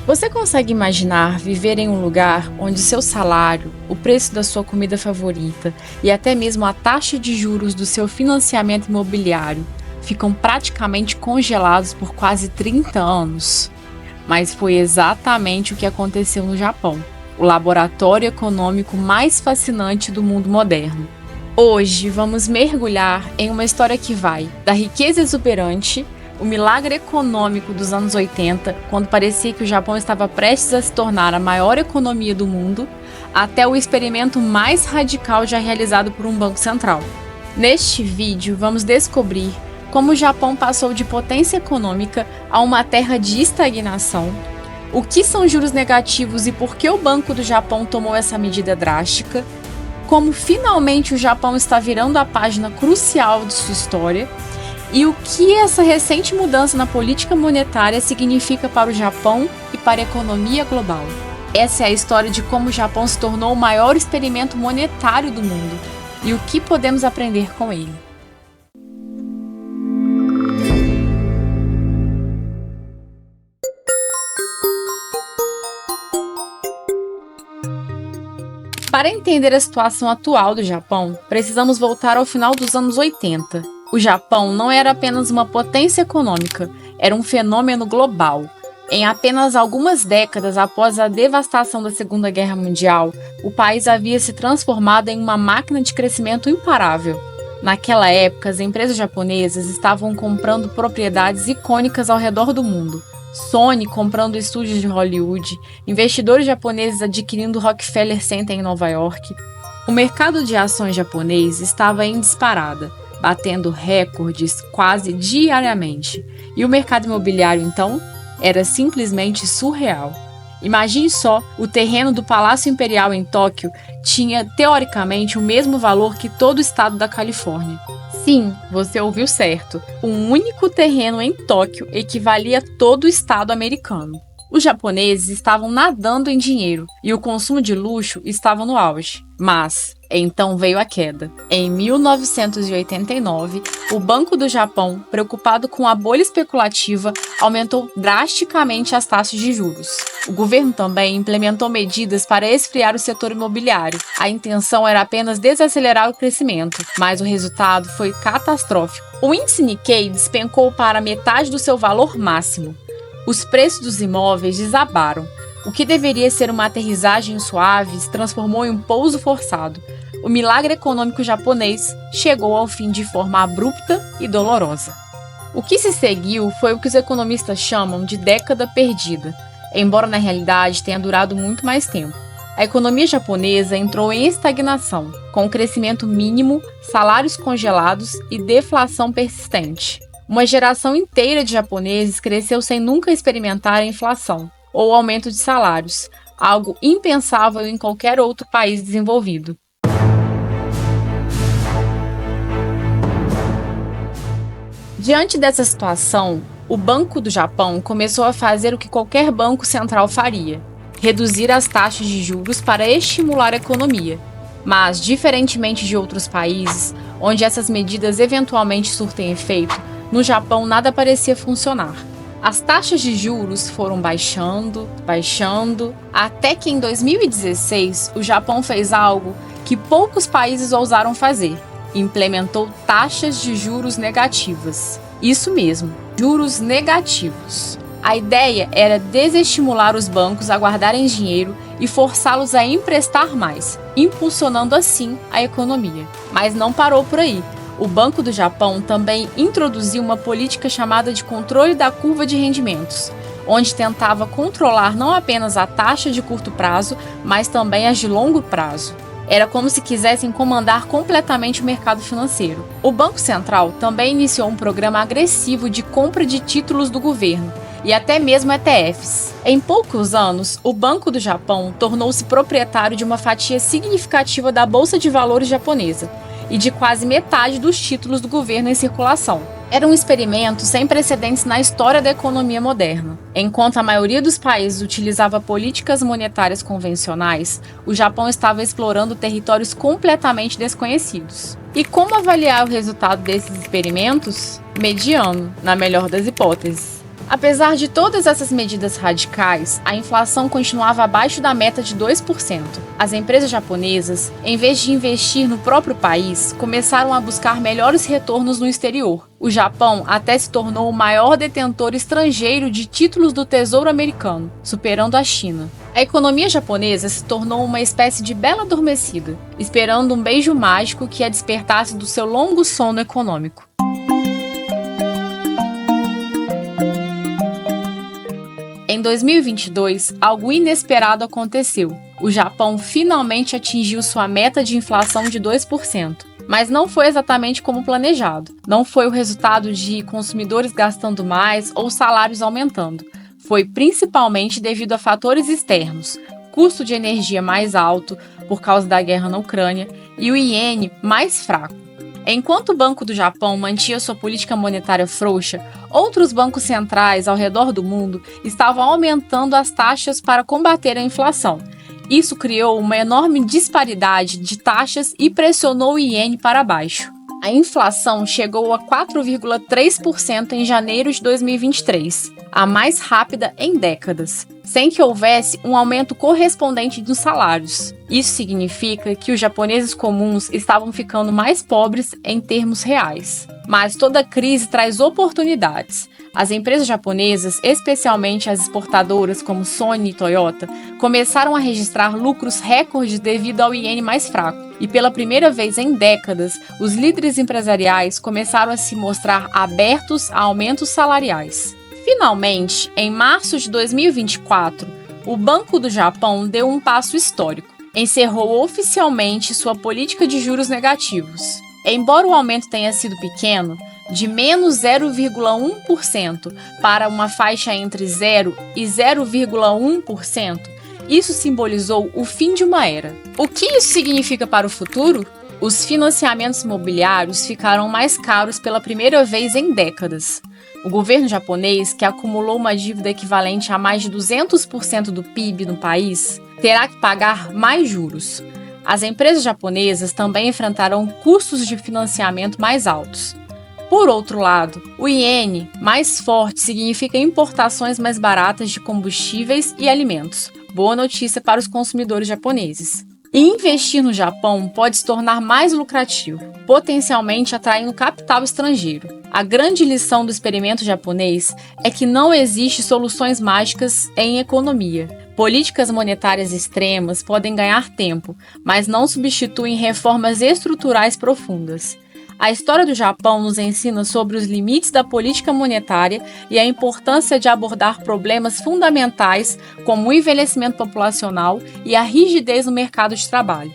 Você consegue imaginar viver em um lugar onde seu salário, o preço da sua comida favorita e até mesmo a taxa de juros do seu financiamento imobiliário ficam praticamente congelados por quase 30 anos? Mas foi exatamente o que aconteceu no Japão, o laboratório econômico mais fascinante do mundo moderno. Hoje vamos mergulhar em uma história que vai da riqueza exuberante, o milagre econômico dos anos 80, quando parecia que o Japão estava prestes a se tornar a maior economia do mundo, até o experimento mais radical já realizado por um banco central. Neste vídeo, vamos descobrir como o Japão passou de potência econômica a uma terra de estagnação, o que são juros negativos e por que o Banco do Japão tomou essa medida drástica, como finalmente o Japão está virando a página crucial de sua história, e o que essa recente mudança na política monetária significa para o Japão e para a economia global. Essa é a história de como o Japão se tornou o maior experimento monetário do mundo e o que podemos aprender com ele. Para entender a situação atual do Japão, precisamos voltar ao final dos anos 80. O Japão não era apenas uma potência econômica, era um fenômeno global. Em apenas algumas décadas após a devastação da Segunda Guerra Mundial, o país havia se transformado em uma máquina de crescimento imparável. Naquela época, as empresas japonesas estavam comprando propriedades icônicas ao redor do mundo. Sony comprando estúdios de Hollywood, investidores japoneses adquirindo o Rockefeller Center em Nova York. O mercado de ações japonês estava em disparada, batendo recordes quase diariamente. E o mercado imobiliário, então, era simplesmente surreal. Imagine só, o terreno do Palácio Imperial em Tóquio tinha, teoricamente, o mesmo valor que todo o estado da Califórnia. Sim, você ouviu certo. Um único terreno em Tóquio equivalia a todo o estado americano. Os japoneses estavam nadando em dinheiro e o consumo de luxo estava no auge. Mas então veio a queda. Em 1989, o Banco do Japão, preocupado com a bolha especulativa, aumentou drasticamente as taxas de juros. O governo também implementou medidas para esfriar o setor imobiliário. A intenção era apenas desacelerar o crescimento, mas o resultado foi catastrófico. O índice Nikkei despencou para metade do seu valor máximo. Os preços dos imóveis desabaram. O que deveria ser uma aterrissagem suave se transformou em um pouso forçado. O milagre econômico japonês chegou ao fim de forma abrupta e dolorosa. O que se seguiu foi o que os economistas chamam de década perdida, embora na realidade tenha durado muito mais tempo. A economia japonesa entrou em estagnação, com crescimento mínimo, salários congelados e deflação persistente. Uma geração inteira de japoneses cresceu sem nunca experimentar a inflação ou aumento de salários, algo impensável em qualquer outro país desenvolvido. Diante dessa situação, o Banco do Japão começou a fazer o que qualquer banco central faria: reduzir as taxas de juros para estimular a economia. Mas, diferentemente de outros países, onde essas medidas eventualmente surtem efeito, no Japão nada parecia funcionar. As taxas de juros foram baixando, até que em 2016 o Japão fez algo que poucos países ousaram fazer: implementou taxas de juros negativas. Isso mesmo, juros negativos. A ideia era desestimular os bancos a guardarem dinheiro e forçá-los a emprestar mais, impulsionando assim a economia. Mas não parou por aí. O Banco do Japão também introduziu uma política chamada de controle da curva de rendimentos, onde tentava controlar não apenas a taxa de curto prazo, mas também as de longo prazo. Era como se quisessem comandar completamente o mercado financeiro. O Banco Central também iniciou um programa agressivo de compra de títulos do governo, e até mesmo ETFs. Em poucos anos, o Banco do Japão tornou-se proprietário de uma fatia significativa da Bolsa de Valores japonesa e de quase metade dos títulos do governo em circulação. Era um experimento sem precedentes na história da economia moderna. Enquanto a maioria dos países utilizava políticas monetárias convencionais, o Japão estava explorando territórios completamente desconhecidos. E como avaliar o resultado desses experimentos? Mediano, na melhor das hipóteses. Apesar de todas essas medidas radicais, a inflação continuava abaixo da meta de 2%. As empresas japonesas, em vez de investir no próprio país, começaram a buscar melhores retornos no exterior. O Japão até se tornou o maior detentor estrangeiro de títulos do Tesouro Americano, superando a China. A economia japonesa se tornou uma espécie de bela adormecida, esperando um beijo mágico que a despertasse do seu longo sono econômico. Em 2022, algo inesperado aconteceu. O Japão finalmente atingiu sua meta de inflação de 2%. Mas não foi exatamente como planejado. Não foi o resultado de consumidores gastando mais ou salários aumentando. Foi principalmente devido a fatores externos, custo de energia mais alto por causa da guerra na Ucrânia e o iene mais fraco. Enquanto o Banco do Japão mantinha sua política monetária frouxa, outros bancos centrais ao redor do mundo estavam aumentando as taxas para combater a inflação. Isso criou uma enorme disparidade de taxas e pressionou o iene para baixo. A inflação chegou a 4,3% em janeiro de 2023, a mais rápida em décadas, sem que houvesse um aumento correspondente dos salários. Isso significa que os japoneses comuns estavam ficando mais pobres em termos reais. Mas toda crise traz oportunidades. As empresas japonesas, especialmente as exportadoras como Sony e Toyota, começaram a registrar lucros recordes devido ao iene mais fraco. E pela primeira vez em décadas, os líderes empresariais começaram a se mostrar abertos a aumentos salariais. Finalmente, em março de 2024, o Banco do Japão deu um passo histórico. Encerrou oficialmente sua política de juros negativos. Embora o aumento tenha sido pequeno, de menos 0,1% para uma faixa entre 0 e 0,1%, isso simbolizou o fim de uma era. O que isso significa para o futuro? Os financiamentos imobiliários ficaram mais caros pela primeira vez em décadas. O governo japonês, que acumulou uma dívida equivalente a mais de 200% do PIB no país, terá que pagar mais juros. As empresas japonesas também enfrentarão custos de financiamento mais altos. Por outro lado, o iene mais forte significa importações mais baratas de combustíveis e alimentos. Boa notícia para os consumidores japoneses. E investir no Japão pode se tornar mais lucrativo, potencialmente atraindo capital estrangeiro. A grande lição do experimento japonês é que não existe soluções mágicas em economia. Políticas monetárias extremas podem ganhar tempo, mas não substituem reformas estruturais profundas. A história do Japão nos ensina sobre os limites da política monetária e a importância de abordar problemas fundamentais como o envelhecimento populacional e a rigidez no mercado de trabalho.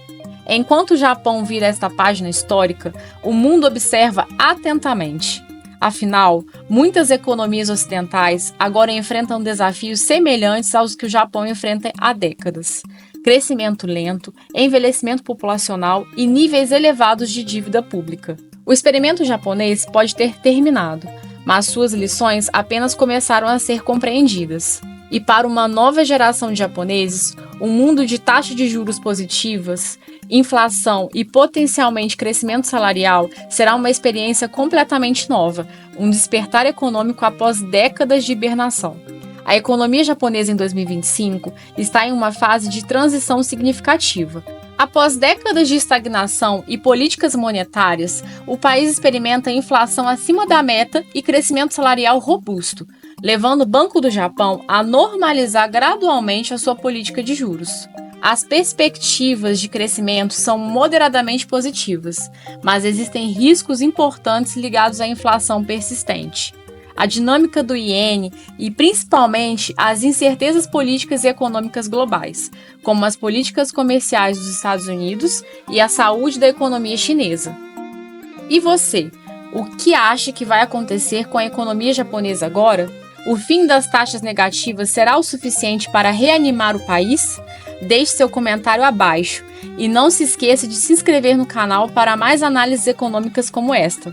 Enquanto o Japão vira esta página histórica, o mundo observa atentamente. Afinal, muitas economias ocidentais agora enfrentam desafios semelhantes aos que o Japão enfrenta há décadas. Crescimento lento, envelhecimento populacional e níveis elevados de dívida pública. O experimento japonês pode ter terminado, mas suas lições apenas começaram a ser compreendidas. E para uma nova geração de japoneses, um mundo de taxa de juros positivas, inflação e potencialmente crescimento salarial será uma experiência completamente nova, um despertar econômico após décadas de hibernação. A economia japonesa em 2025 está em uma fase de transição significativa. Após décadas de estagnação e políticas monetárias, o país experimenta inflação acima da meta e crescimento salarial robusto, levando o Banco do Japão a normalizar gradualmente a sua política de juros. As perspectivas de crescimento são moderadamente positivas, mas existem riscos importantes ligados à inflação persistente. A dinâmica do iene e, principalmente, as incertezas políticas e econômicas globais, como as políticas comerciais dos Estados Unidos e a saúde da economia chinesa. E você, o que acha que vai acontecer com a economia japonesa agora? O fim das taxas negativas será o suficiente para reanimar o país? Deixe seu comentário abaixo e não se esqueça de se inscrever no canal para mais análises econômicas como esta.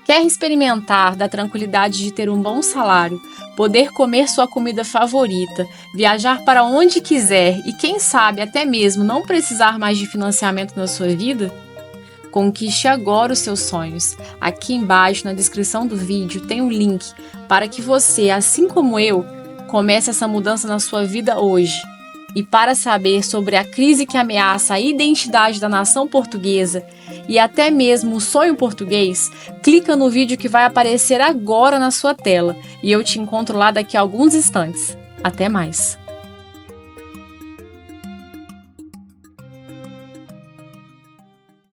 Quer experimentar da tranquilidade de ter um bom salário, poder comer sua comida favorita, viajar para onde quiser e, quem sabe, até mesmo não precisar mais de financiamento na sua vida? Conquiste agora os seus sonhos. Aqui embaixo, na descrição do vídeo, tem um link para que você, assim como eu, comece essa mudança na sua vida hoje. E para saber sobre a crise que ameaça a identidade da nação portuguesa e até mesmo o sonho português, clica no vídeo que vai aparecer agora na sua tela e eu te encontro lá daqui a alguns instantes. Até mais!